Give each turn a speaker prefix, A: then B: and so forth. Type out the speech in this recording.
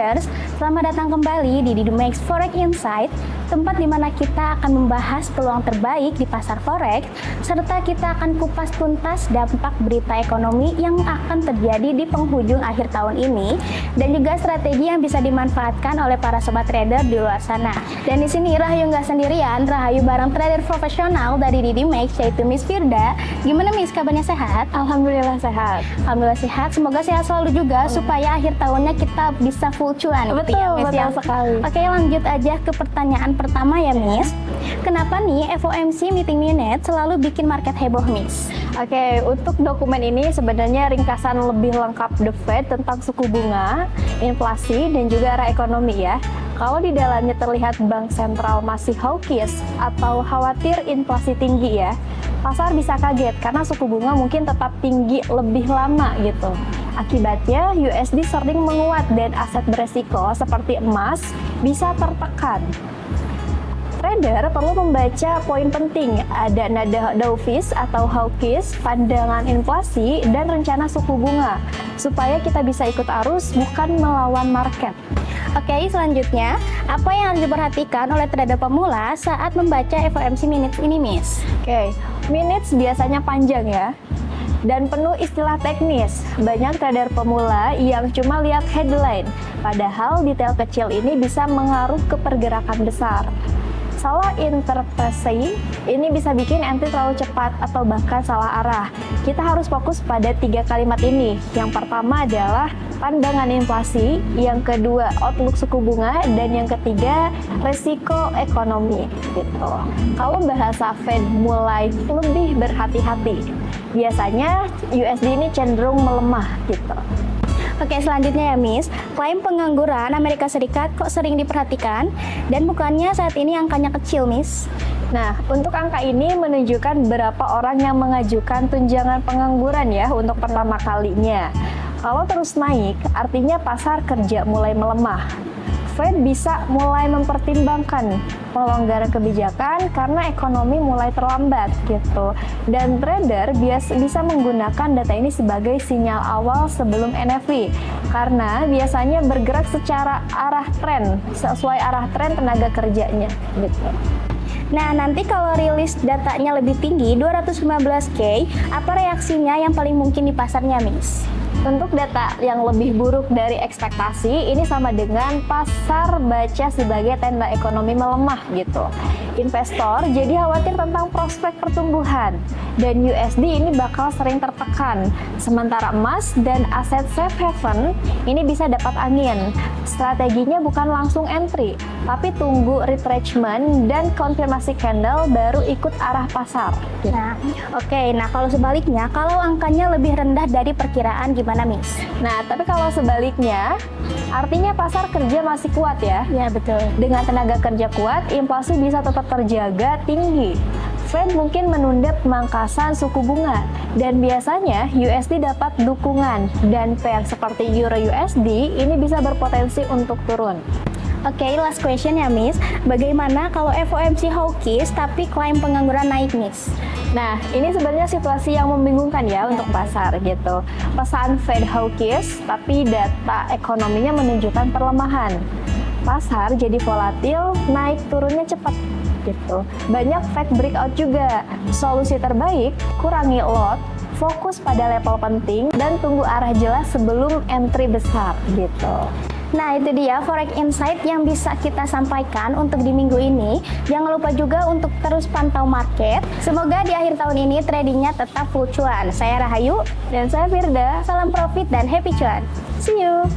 A: traders, selamat datang kembali di Didumex Forex Insight, tempat di mana kita akan membahas peluang terbaik di pasar forex, serta kita akan kupas tuntas dampak berita ekonomi yang akan terjadi di penghujung akhir tahun ini, dan juga strategi yang bisa dimanfaatkan oleh para sobat trader di luar sana. Dan di sini Rahayu nggak sendirian, Rahayu bareng trader profesional dari Didumex, yaitu Miss Firda. Gimana Miss, kabarnya sehat?
B: Alhamdulillah sehat.
A: Alhamdulillah sehat, semoga sehat selalu juga supaya akhir tahunnya kita bisa full cuan.
B: Betul,
A: Miss,
B: betul sekali.
A: Oke, lanjut aja ke pertanyaan pertama ya Miss. Kenapa nih FOMC meeting minute selalu bikin market heboh Miss?
B: Oke, untuk dokumen ini sebenarnya ringkasan lebih lengkap The Fed tentang suku bunga, inflasi, dan juga arah ekonomi ya. Kalau di dalamnya terlihat bank sentral masih hawkish atau khawatir inflasi tinggi ya, pasar bisa kaget karena suku bunga mungkin tetap tinggi lebih lama gitu. Akibatnya USD sering menguat dan aset beresiko seperti emas bisa tertekan. Trader perlu membaca poin penting, ada nada dovish atau hawkish, pandangan inflasi, dan rencana suku bunga, supaya kita bisa ikut arus bukan melawan market.
A: Oke, selanjutnya, apa yang harus diperhatikan oleh trader pemula saat membaca FOMC minutes ini Miss?
B: Oke, minutes biasanya panjang ya, dan penuh istilah teknis. Banyak trader pemula yang cuma lihat headline, padahal detail kecil ini bisa mengaruh ke pergerakan besar. Salah interpretasi ini bisa bikin entry terlalu cepat atau bahkan salah arah. Kita harus fokus pada 3 kalimat ini. Yang pertama adalah pandangan inflasi, yang kedua outlook suku bunga, dan yang ketiga resiko ekonomi. Gitu. Kalau bahasa Fed mulai lebih berhati-hati, biasanya USD ini cenderung melemah gitu.
A: Oke, selanjutnya ya Miss, klaim pengangguran Amerika Serikat kok sering diperhatikan dan bukannya saat ini angkanya kecil Miss?
B: Nah, untuk angka ini menunjukkan berapa orang yang mengajukan tunjangan pengangguran ya untuk pertama kalinya. Kalau terus naik, artinya pasar kerja mulai melemah. Fed bisa mulai mempertimbangkan pelonggaran kebijakan karena ekonomi mulai terlambat gitu. Dan trader bisa menggunakan data ini sebagai sinyal awal sebelum NFP karena biasanya bergerak secara arah tren, sesuai arah tren tenaga kerjanya gitu.
A: Nah, nanti kalau rilis datanya lebih tinggi, 215K, apa reaksinya yang paling mungkin di pasarnya, Miss?
B: Untuk data yang lebih buruk dari ekspektasi, ini sama dengan pasar baca sebagai tanda ekonomi melemah gitu. Investor jadi khawatir tentang prospek pertumbuhan, dan USD ini bakal sering tertekan. Sementara emas dan aset safe haven ini bisa dapat angin. Strateginya bukan langsung entry, tapi tunggu retracement dan konfirmasi candle baru ikut arah pasar.
A: Nah, nah kalau sebaliknya, kalau angkanya lebih rendah dari perkiraan gimana Miss?
B: Nah, tapi kalau sebaliknya, artinya pasar kerja masih kuat ya?
A: Ya, betul.
B: Dengan tenaga kerja kuat, inflasi bisa tetap terjaga tinggi. Fed mungkin menunda pemangkasan suku bunga, dan biasanya USD dapat dukungan, dan pair seperti Euro USD ini bisa berpotensi untuk turun.
A: Oke, last question ya Miss, bagaimana kalau FOMC hawkish tapi klaim pengangguran naik Miss?
B: Nah, ini sebenarnya situasi yang membingungkan ya untuk pasar gitu. Pesan Fed hawkish, tapi data ekonominya menunjukkan perlemahan. Pasar jadi volatil, naik turunnya cepat gitu. Banyak fake breakout juga. Solusi terbaik, kurangi lot, fokus pada level penting, dan tunggu arah jelas sebelum entry besar gitu.
A: Nah, itu dia Forex Insight yang bisa kita sampaikan untuk di minggu ini. Jangan lupa juga untuk terus pantau market. Semoga di akhir tahun ini tradingnya tetap full cuan. Saya Rahayu
B: dan saya Firda.
A: Salam profit dan happy cuan. See you!